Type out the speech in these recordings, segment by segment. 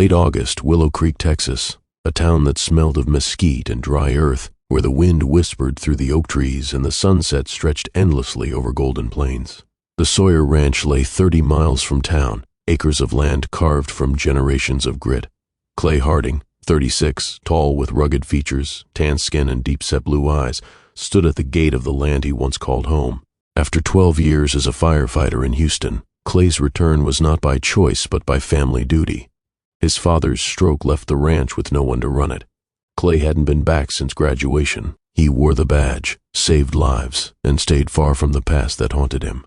Late August, Willow Creek, Texas, a town that smelled of mesquite and dry earth, where the wind whispered through the oak trees and the sunset stretched endlessly over golden plains. The Sawyer Ranch lay 30 miles from town, acres of land carved from generations of grit. Clay Harding, 36, tall with rugged features, tan skin and deep-set blue eyes, stood at the gate of the land he once called home. After 12 years as a firefighter in Houston, Clay's return was not by choice but by family duty. His father's stroke left the ranch with no one to run it. Clay hadn't been back since graduation. He wore the badge, saved lives, and stayed far from the past that haunted him.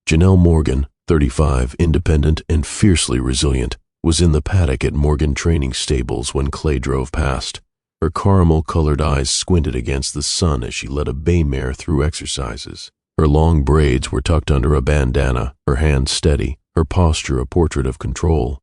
Janelle Morgan, 35, independent and fiercely resilient, was in the paddock at Morgan Training Stables when Clay drove past. Her caramel-colored eyes squinted against the sun as she led a bay mare through exercises. Her long braids were tucked under a bandana, her hands steady, her posture a portrait of control.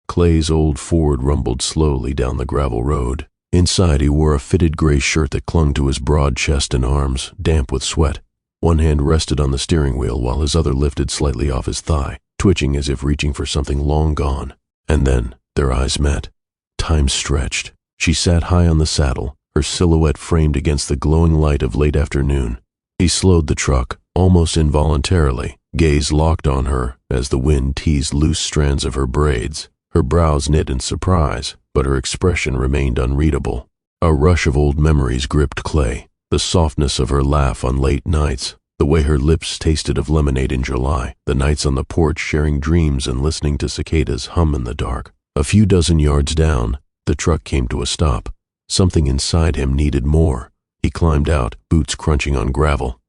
Clay's old Ford rumbled slowly down the gravel road. Inside, he wore a fitted gray shirt that clung to his broad chest and arms, damp with sweat. One hand rested on the steering wheel while his other lifted slightly off his thigh, twitching as if reaching for something long gone. And then their eyes met. Time stretched. She sat high on the saddle, her silhouette framed against the glowing light of late afternoon. He slowed the truck, almost involuntarily, gaze locked on her as the wind teased loose strands of her braids. Her brows knit in surprise, but her expression remained unreadable. A rush of old memories gripped Clay, the softness of her laugh on late nights, the way her lips tasted of lemonade in July, the nights on the porch sharing dreams and listening to cicadas hum in the dark. A few dozen yards down, the truck came to a stop. Something inside him needed more. He climbed out, boots crunching on gravel.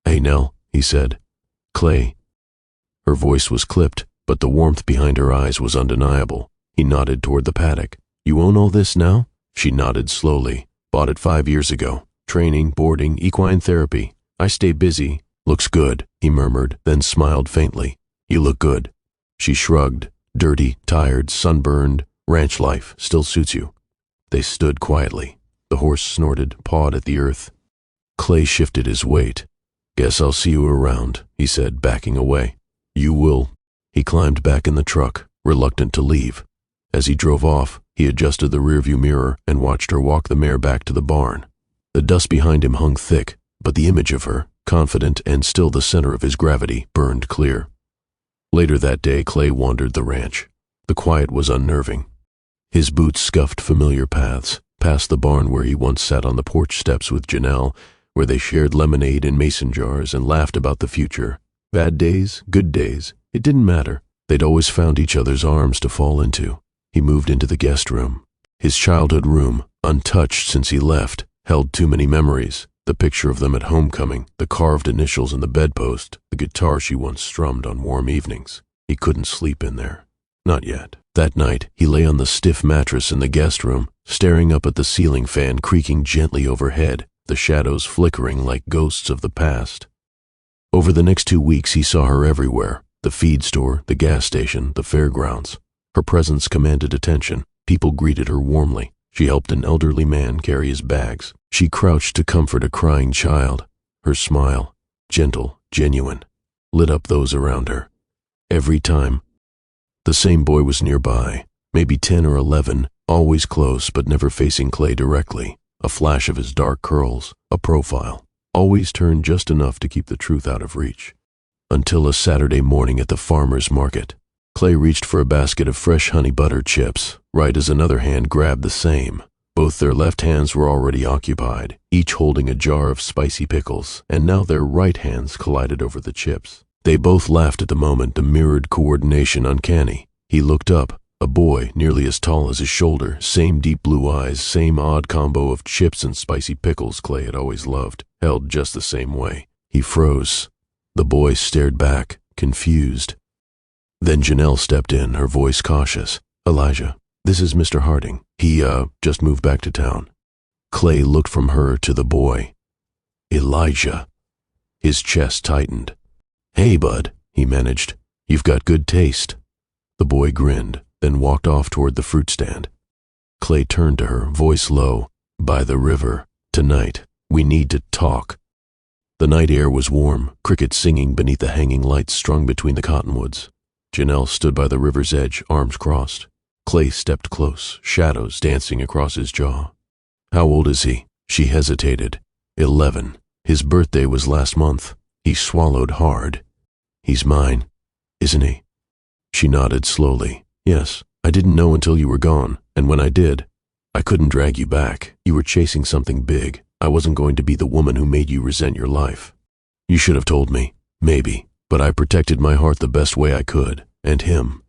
"Hey, Nell," he said. "Clay." Her voice was clipped, but the warmth behind her eyes was undeniable. He nodded toward the paddock. "You own all this now?" She nodded slowly. "Bought it 5 years ago. Training, boarding, equine therapy. I stay busy." "Looks good," he murmured, then smiled faintly. "You look good." She shrugged. "Dirty, tired, sunburned. Ranch life still suits you." They stood quietly. The horse snorted, pawed at the earth. Clay shifted his weight. "Guess I'll see you around," he said, backing away. "You will." He climbed back in the truck, reluctant to leave. As he drove off, he adjusted the rearview mirror and watched her walk the mare back to the barn. The dust behind him hung thick, but the image of her, confident and still the center of his gravity, burned clear. Later that day, Clay wandered the ranch. The quiet was unnerving. His boots scuffed familiar paths, past the barn where he once sat on the porch steps with Janelle, where they shared lemonade in mason jars and laughed about the future. Bad days, good days, it didn't matter. They'd always found each other's arms to fall into. He moved into the guest room. His childhood room, untouched since he left, held too many memories. The picture of them at homecoming, the carved initials in the bedpost, the guitar she once strummed on warm evenings. He couldn't sleep in there. Not yet. That night, he lay on the stiff mattress in the guest room, staring up at the ceiling fan creaking gently overhead, the shadows flickering like ghosts of the past. Over the next 2 weeks, he saw her everywhere. The feed store, the gas station, the fairgrounds. Her presence commanded attention. People greeted her warmly. She helped an elderly man carry his bags. She crouched to comfort a crying child. Her smile, gentle, genuine, lit up those around her. Every time, the same boy was nearby, maybe 10 or 11, always close but never facing Clay directly. A flash of his dark curls, a profile, always turned just enough to keep the truth out of reach. Until a Saturday morning at the farmer's market. Clay reached for a basket of fresh honey butter chips, right as another hand grabbed the same. Both their left hands were already occupied, each holding a jar of spicy pickles, and now their right hands collided over the chips. They both laughed at the moment, a mirrored coordination uncanny. He looked up, a boy nearly as tall as his shoulder, same deep blue eyes, same odd combo of chips and spicy pickles Clay had always loved, held just the same way. He froze. The boy stared back, confused. Then Janelle stepped in, her voice cautious. "Elijah, this is Mr. Harding. He, just moved back to town." Clay looked from her to the boy. "Elijah." His chest tightened. "Hey, bud," he managed. "You've got good taste." The boy grinned, then walked off toward the fruit stand. Clay turned to her, voice low. "By the river. Tonight. We need to talk." The night air was warm, crickets singing beneath the hanging lights strung between the cottonwoods. Janelle stood by the river's edge, arms crossed. Clay stepped close, shadows dancing across his jaw. How old is he? She hesitated. 11. His birthday was last month. He swallowed hard. He's mine, isn't he? She nodded slowly. Yes, I didn't know until you were gone, and when I did, I couldn't drag you back. You were chasing something big. I wasn't going to be the woman who made you resent your life. You should have told me, maybe, but I protected my heart the best way I could, and him.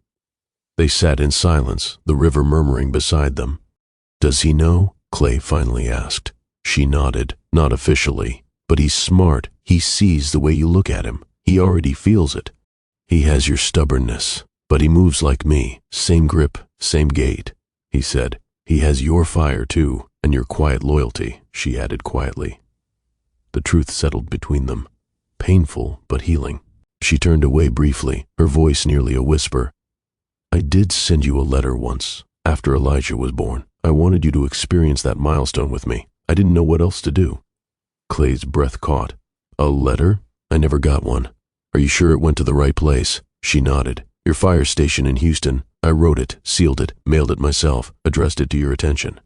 They sat in silence, the river murmuring beside them. Does he know? Clay finally asked. She nodded, not officially, but he's smart. He sees the way you look at him. He already feels it. He has your stubbornness, but he moves like me, same grip, same gait, he said. He has your fire too, and your quiet loyalty, she added quietly. The truth settled between them, painful but healing. She turned away briefly, her voice nearly a whisper. I did send you a letter once, after Elijah was born. I wanted you to experience that milestone with me. I didn't know what else to do. Clay's breath caught. A letter? I never got one. Are you sure it went to the right place? She nodded. Your fire station in Houston. I wrote it, sealed it, mailed it myself, addressed it to your attention.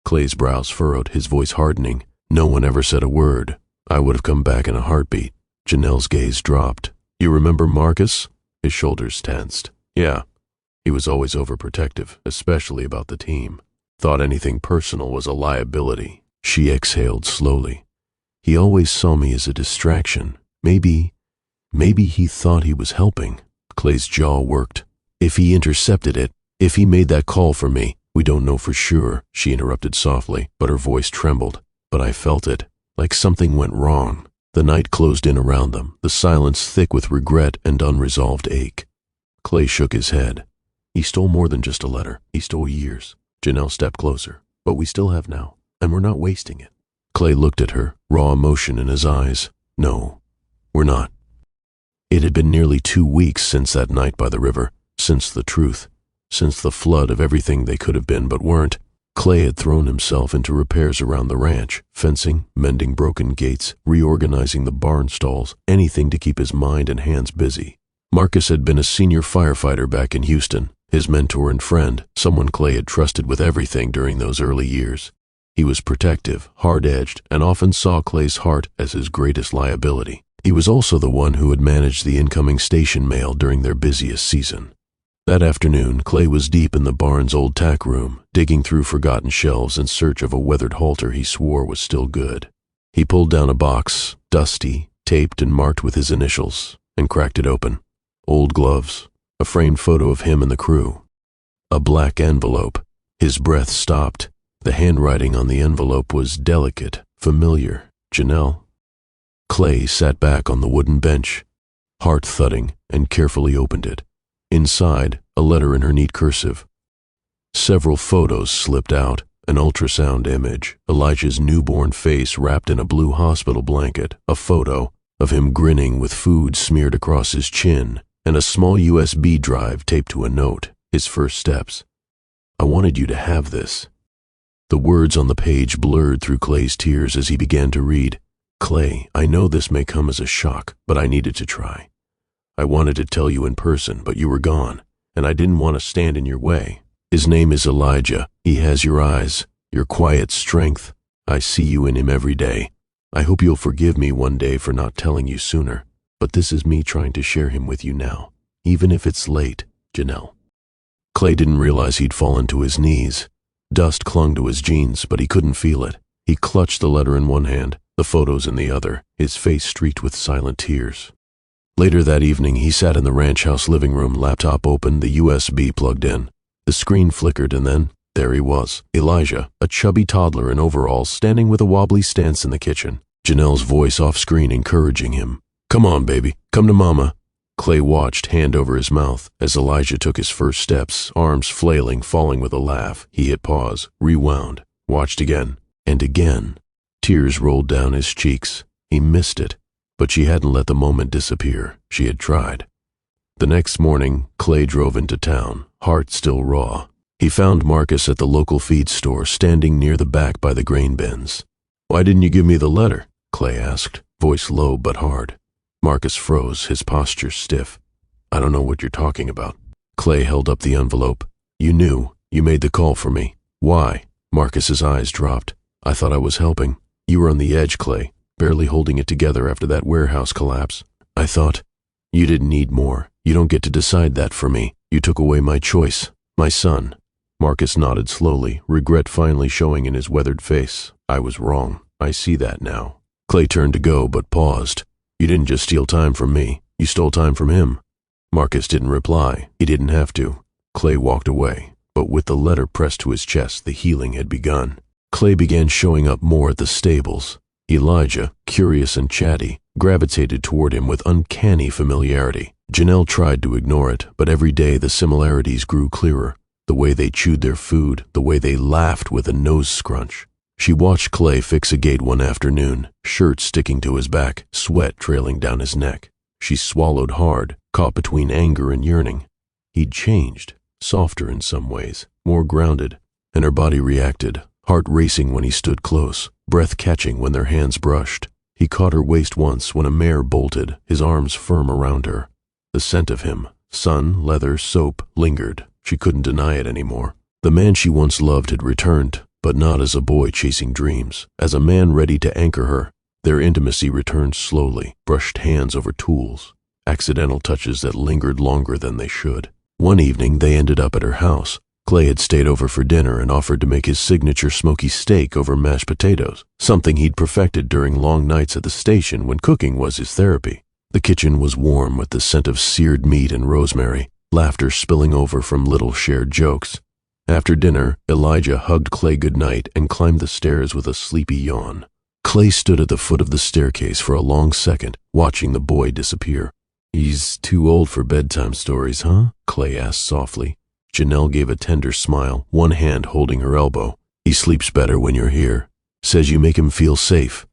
Clay's brows furrowed, his voice hardening. No one ever said a word. I would have come back in a heartbeat. Janelle's gaze dropped. You remember Marcus? His shoulders tensed. Yeah. He was always overprotective, especially about the team. Thought anything personal was a liability. She exhaled slowly. He always saw me as a distraction. Maybe he thought he was helping. Clay's jaw worked. If he intercepted it, if he made that call for me, we don't know for sure, she interrupted softly, but her voice trembled. But I felt it, like something went wrong. The night closed in around them, the silence thick with regret and unresolved ache. Clay shook his head. He stole more than just a letter. He stole years. Janelle stepped closer. But we still have now, and we're not wasting it. Clay looked at her, raw emotion in his eyes. No, we're not. It had been nearly 2 weeks since that night by the river, since the truth, since the flood of everything they could have been but weren't. Clay had thrown himself into repairs around the ranch, fencing, mending broken gates, reorganizing the barn stalls, anything to keep his mind and hands busy. Marcus had been a senior firefighter back in Houston, his mentor and friend, someone Clay had trusted with everything during those early years. He was protective, hard-edged, and often saw Clay's heart as his greatest liability. He was also the one who had managed the incoming station mail during their busiest season. That afternoon, Clay was deep in the barn's old tack room, digging through forgotten shelves in search of a weathered halter he swore was still good. He pulled down a box, dusty, taped and marked with his initials, and cracked it open. Old gloves, a framed photo of him and the crew. A black envelope. His breath stopped. The handwriting on the envelope was delicate, familiar. Janelle. Clay sat back on the wooden bench, heart thudding, and carefully opened it. Inside, a letter in her neat cursive. Several photos slipped out, an ultrasound image, Elijah's newborn face wrapped in a blue hospital blanket, a photo of him grinning with food smeared across his chin, and a small USB drive taped to a note, his first steps. I wanted you to have this. The words on the page blurred through Clay's tears as he began to read. Clay, I know this may come as a shock, but I needed to try. I wanted to tell you in person, but you were gone, and I didn't want to stand in your way. His name is Elijah. He has your eyes, your quiet strength. I see you in him every day. I hope you'll forgive me one day for not telling you sooner, but this is me trying to share him with you now, even if it's late, Janelle. Clay didn't realize he'd fallen to his knees. Dust clung to his jeans, but he couldn't feel it. He clutched the letter in one hand, the photos in the other, his face streaked with silent tears. Later that evening, he sat in the ranch house living room, laptop open, the USB plugged in. The screen flickered, and then there he was, Elijah, a chubby toddler in overalls, standing with a wobbly stance in the kitchen. Janelle's voice off-screen encouraging him. Come on, baby, come to mama. Clay watched, hand over his mouth, as Elijah took his first steps, arms flailing, falling with a laugh. He hit pause, rewound, watched again, and again. Tears rolled down his cheeks. He missed it, but she hadn't let the moment disappear. She had tried. The next morning, Clay drove into town, heart still raw. He found Marcus at the local feed store, standing near the back by the grain bins. Why didn't you give me the letter? Clay asked, voice low but hard. Marcus froze, his posture stiff. I don't know what you're talking about. Clay held up the envelope. You knew. You made the call for me. Why? Marcus's eyes dropped. I thought I was helping. You were on the edge, Clay, barely holding it together after that warehouse collapse. I thought, you didn't need more. You don't get to decide that for me. You took away my choice, my son. Marcus nodded slowly, regret finally showing in his weathered face. I was wrong. I see that now. Clay turned to go, but paused. You didn't just steal time from me. You stole time from him. Marcus didn't reply. He didn't have to. Clay walked away, but with the letter pressed to his chest, the healing had begun. Clay began showing up more at the stables. Elijah, curious and chatty, gravitated toward him with uncanny familiarity. Janelle tried to ignore it, but every day the similarities grew clearer. The way they chewed their food, the way they laughed with a nose scrunch. She watched Clay fix a gate one afternoon, shirt sticking to his back, sweat trailing down his neck. She swallowed hard, caught between anger and yearning. He'd changed, softer in some ways, more grounded, and her body reacted, heart racing when he stood close, breath catching when their hands brushed. He caught her waist once when a mare bolted, his arms firm around her. The scent of him, sun, leather, soap, lingered. She couldn't deny it anymore. The man she once loved had returned, but not as a boy chasing dreams, as a man ready to anchor her. Their intimacy returned slowly, brushed hands over tools, accidental touches that lingered longer than they should. One evening they ended up at her house. Clay had stayed over for dinner and offered to make his signature smoky steak over mashed potatoes, something he'd perfected during long nights at the station when cooking was his therapy. The kitchen was warm with the scent of seared meat and rosemary, laughter spilling over from little shared jokes. After dinner, Elijah hugged Clay goodnight and climbed the stairs with a sleepy yawn. Clay stood at the foot of the staircase for a long second, watching the boy disappear. He's too old for bedtime stories, huh? Clay asked softly. Janelle gave a tender smile, one hand holding her elbow. He sleeps better when you're here. Says you make him feel safe.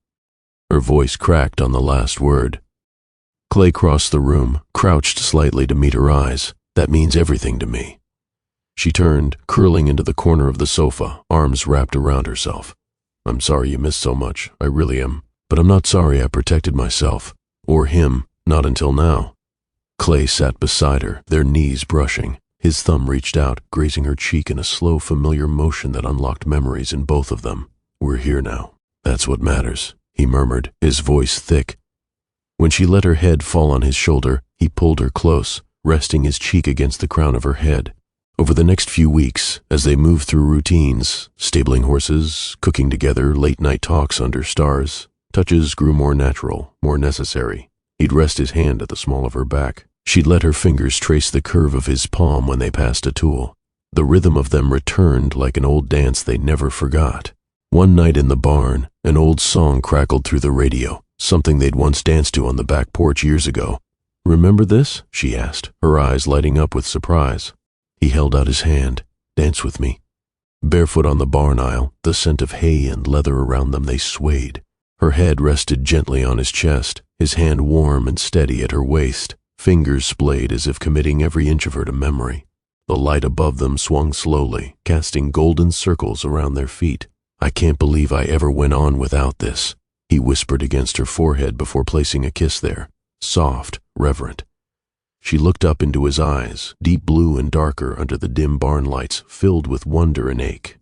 Her voice cracked on the last word. Clay crossed the room, crouched slightly to meet her eyes. That means everything to me. She turned, curling into the corner of the sofa, arms wrapped around herself. I'm sorry you missed so much, I really am. But I'm not sorry I protected myself. Or him, not until now. Clay sat beside her, their knees brushing. His thumb reached out, grazing her cheek in a slow, familiar motion that unlocked memories in both of them. We're here now. That's what matters, he murmured, his voice thick. When she let her head fall on his shoulder, he pulled her close, resting his cheek against the crown of her head. Over the next few weeks, as they moved through routines, stabling horses, cooking together, late-night talks under stars, touches grew more natural, more necessary. He'd rest his hand at the small of her back. She'd let her fingers trace the curve of his palm when they passed a tool. The rhythm of them returned like an old dance they never forgot. One night in the barn, an old song crackled through the radio, something they'd once danced to on the back porch years ago. Remember this? She asked, her eyes lighting up with surprise. He held out his hand. Dance with me. Barefoot on the barn aisle, the scent of hay and leather around them, they swayed. Her head rested gently on his chest, his hand warm and steady at her waist. Fingers splayed as if committing every inch of her to memory. The light above them swung slowly, casting golden circles around their feet. I can't believe I ever went on without this, he whispered against her forehead before placing a kiss there, soft, reverent. She looked up into his eyes, deep blue and darker under the dim barn lights, filled with wonder and ache.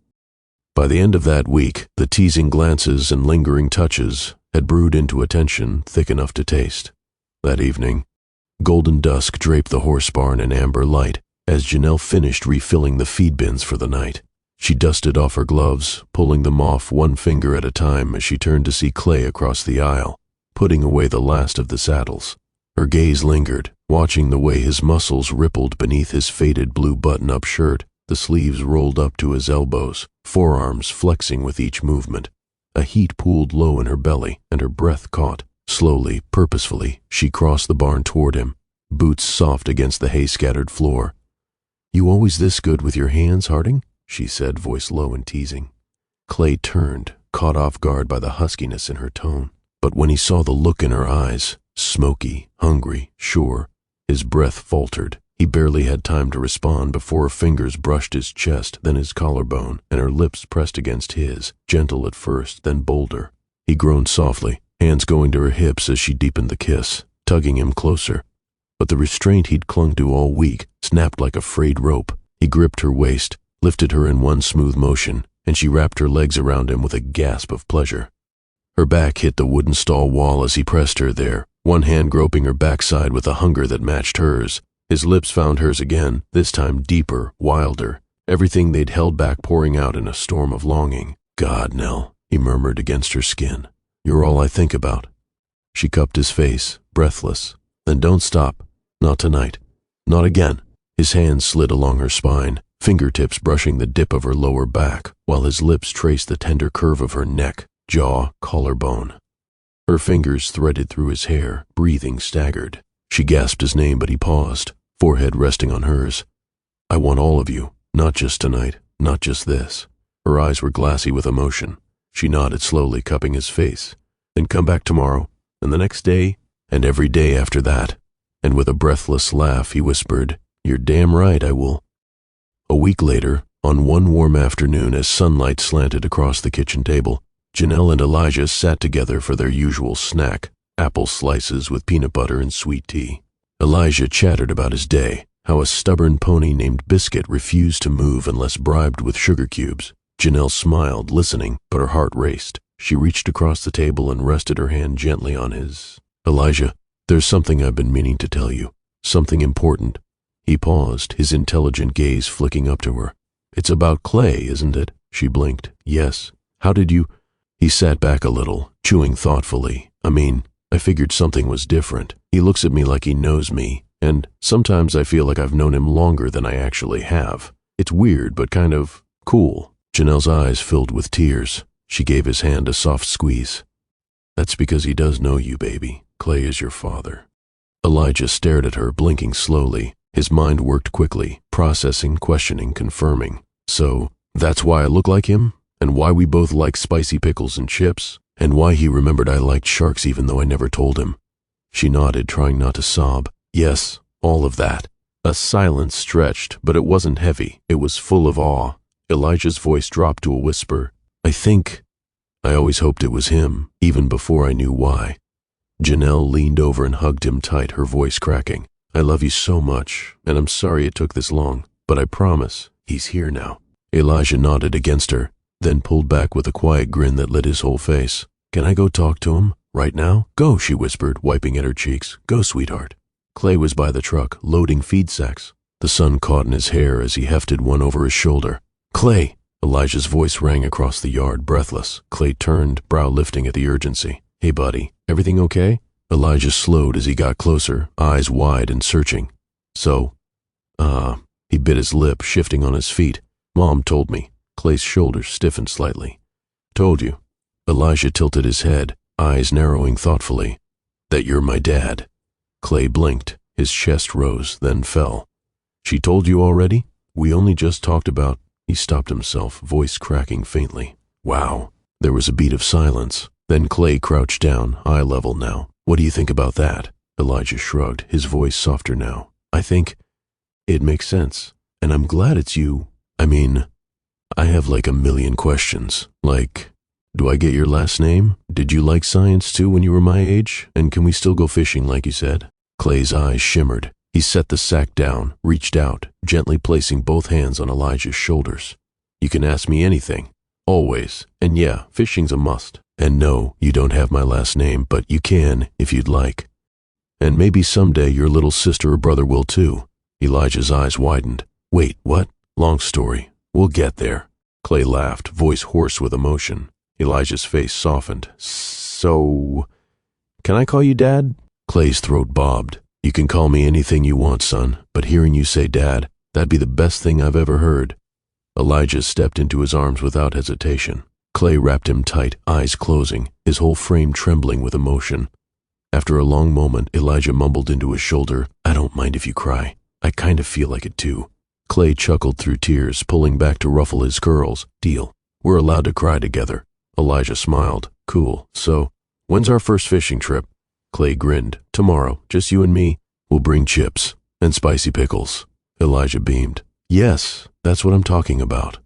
By the end of that week, the teasing glances and lingering touches had brewed into a tension thick enough to taste. That evening, golden dusk draped the horse barn in amber light as Janelle finished refilling the feed bins for the night. She dusted off her gloves, pulling them off one finger at a time as she turned to see Clay across the aisle, putting away the last of the saddles. Her gaze lingered, watching the way his muscles rippled beneath his faded blue button-up shirt, the sleeves rolled up to his elbows, forearms flexing with each movement. A heat pooled low in her belly, and her breath caught. Slowly, purposefully, she crossed the barn toward him, boots soft against the hay-scattered floor. You always this good with your hands, Harding? She said, voice low and teasing. Clay turned, caught off guard by the huskiness in her tone. But when he saw the look in her eyes, smoky, hungry, sure, his breath faltered. He barely had time to respond before her fingers brushed his chest, then his collarbone, and her lips pressed against his, gentle at first, then bolder. He groaned softly, hands going to her hips as she deepened the kiss, tugging him closer. But the restraint he'd clung to all week snapped like a frayed rope. He gripped her waist, lifted her in one smooth motion, and she wrapped her legs around him with a gasp of pleasure. Her back hit the wooden stall wall as he pressed her there, one hand groping her backside with a hunger that matched hers. His lips found hers again, this time deeper, wilder, everything they'd held back pouring out in a storm of longing. "God, Nell," he murmured against her skin. "You're all I think about." She cupped his face, breathless. "Then don't stop. Not tonight. Not again." His hands slid along her spine, fingertips brushing the dip of her lower back, while his lips traced the tender curve of her neck, jaw, collarbone. Her fingers threaded through his hair, breathing staggered. She gasped his name, but he paused, forehead resting on hers. "I want all of you, not just tonight, not just this." Her eyes were glassy with emotion. She nodded slowly, cupping his face. "Then come back tomorrow, and the next day, and every day after that." And with a breathless laugh, he whispered, "You're damn right I will." A week later, on one warm afternoon as sunlight slanted across the kitchen table, Janelle and Elijah sat together for their usual snack, apple slices with peanut butter and sweet tea. Elijah chattered about his day, how a stubborn pony named Biscuit refused to move unless bribed with sugar cubes. Janelle smiled, listening, but her heart raced. She reached across the table and rested her hand gently on his. "Elijah, there's something I've been meaning to tell you. Something important." He paused, his intelligent gaze flicking up to her. "It's about Clay, isn't it?" She blinked. "Yes. How did you—" He sat back a little, chewing thoughtfully. I figured something was different. He looks at me like he knows me, and sometimes I feel like I've known him longer than I actually have. It's weird, but kind of cool." Janelle's eyes filled with tears. She gave his hand a soft squeeze. "That's because he does know you, baby. Clay is your father." Elijah stared at her, blinking slowly. His mind worked quickly, processing, questioning, confirming. "So, that's why I look like him? And why we both like spicy pickles and chips? And why he remembered I liked sharks even though I never told him?" She nodded, trying not to sob. "Yes, all of that." A silence stretched, but it wasn't heavy. It was full of awe. Elijah's voice dropped to a whisper. I always hoped it was him, even before I knew why." Janelle leaned over and hugged him tight, her voice cracking. "I love you so much, and I'm sorry it took this long, but I promise, he's here now." Elijah nodded against her, then pulled back with a quiet grin that lit his whole face. "Can I go talk to him? Right now?" "Go," she whispered, wiping at her cheeks. "Go, sweetheart." Clay was by the truck, loading feed sacks. The sun caught in his hair as he hefted one over his shoulder. "Clay!" Elijah's voice rang across the yard, breathless. Clay turned, brow lifting at the urgency. "Hey, buddy, everything okay?" Elijah slowed as he got closer, eyes wide and searching. "So, he bit his lip, shifting on his feet. "Mom told me." Clay's shoulders stiffened slightly. "Told you." Elijah tilted his head, eyes narrowing thoughtfully. "That you're my dad." Clay blinked. His chest rose, then fell. "She told you already? We only just talked about—" He stopped himself, voice cracking faintly. "Wow." There was a beat of silence. Then Clay crouched down, eye level now. "What do you think about that?" Elijah shrugged, his voice softer now. "I think it makes sense. And I'm glad it's you. I have like a million questions. Like, do I get your last name? Did you like science too when you were my age? And can we still go fishing like you said?" Clay's eyes shimmered. He set the sack down, reached out, gently placing both hands on Elijah's shoulders. "You can ask me anything. Always. And yeah, fishing's a must. And no, you don't have my last name, but you can if you'd like. And maybe someday your little sister or brother will too." Elijah's eyes widened. "Wait, what?" "Long story. We'll get there." Clay laughed, voice hoarse with emotion. Elijah's face softened. "So, can I call you Dad?" Clay's throat bobbed. "You can call me anything you want, son, but hearing you say Dad, that'd be the best thing I've ever heard." Elijah stepped into his arms without hesitation. Clay wrapped him tight, eyes closing, his whole frame trembling with emotion. After a long moment, Elijah mumbled into his shoulder, "I don't mind if you cry. I kind of feel like it too." Clay chuckled through tears, pulling back to ruffle his curls. "Deal. We're allowed to cry together." Elijah smiled. "Cool. So, when's our first fishing trip?" Clay grinned. "Tomorrow, just you and me. We'll bring chips and spicy pickles." Elijah beamed. "Yes, that's what I'm talking about."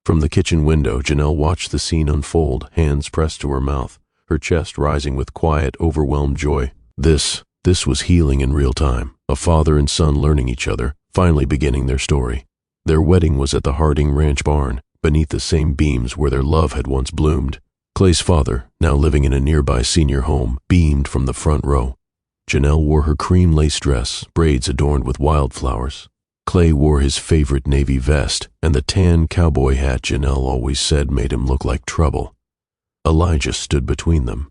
From the kitchen window, Janelle watched the scene unfold, hands pressed to her mouth, her chest rising with quiet, overwhelmed joy. This was healing in real time, a father and son learning each other, finally beginning their story. Their wedding was at the Harding Ranch barn, beneath the same beams where their love had once bloomed. Clay's father, now living in a nearby senior home, beamed from the front row. Janelle wore her cream lace dress, braids adorned with wildflowers. Clay wore his favorite navy vest and the tan cowboy hat Janelle always said made him look like trouble. Elijah stood between them.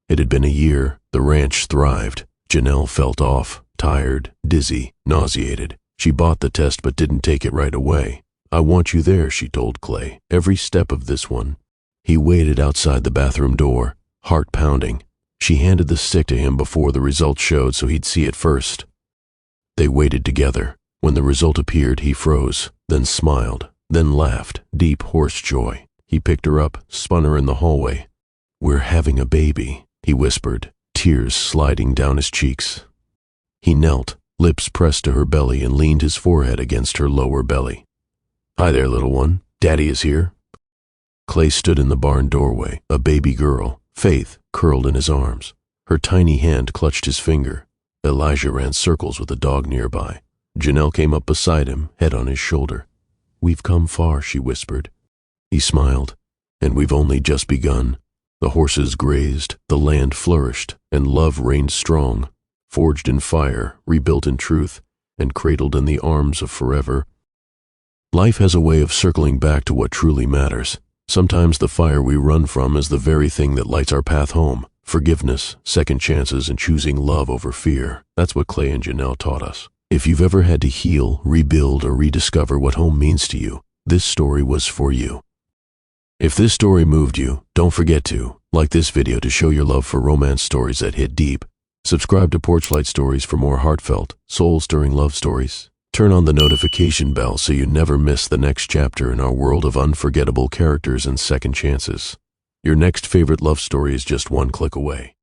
It had been a year. The ranch thrived. Janelle felt off, tired, dizzy, nauseated. She bought the test but didn't take it right away. "I want you there," she told Clay, "every step of this one." He waited outside the bathroom door, heart pounding. She handed the stick to him before the result showed so he'd see it first. They waited together. When the result appeared, he froze, then smiled, then laughed, deep hoarse joy. He picked her up, spun her in the hallway. "We're having a baby," he whispered, tears sliding down his cheeks. He knelt, lips pressed to her belly, and leaned his forehead against her lower belly. "Hi there, little one. Daddy is here." Clay stood in the barn doorway, a baby girl, Faith, curled in his arms. Her tiny hand clutched his finger. Elijah ran circles with a dog nearby. Janelle came up beside him, head on his shoulder. "We've come far," she whispered. He smiled. "And we've only just begun." The horses grazed, the land flourished, and love reigned strong, forged in fire, rebuilt in truth, and cradled in the arms of forever. Life has a way of circling back to what truly matters. Sometimes the fire we run from is the very thing that lights our path home. Forgiveness, second chances, and choosing love over fear. That's what Clay and Janelle taught us. If you've ever had to heal, rebuild, or rediscover what home means to you, this story was for you. If this story moved you, don't forget to like this video to show your love for romance stories that hit deep. Subscribe to Porchlight Stories for more heartfelt, soul-stirring love stories. Turn on the notification bell so you never miss the next chapter in our world of unforgettable characters and second chances. Your next favorite love story is just one click away.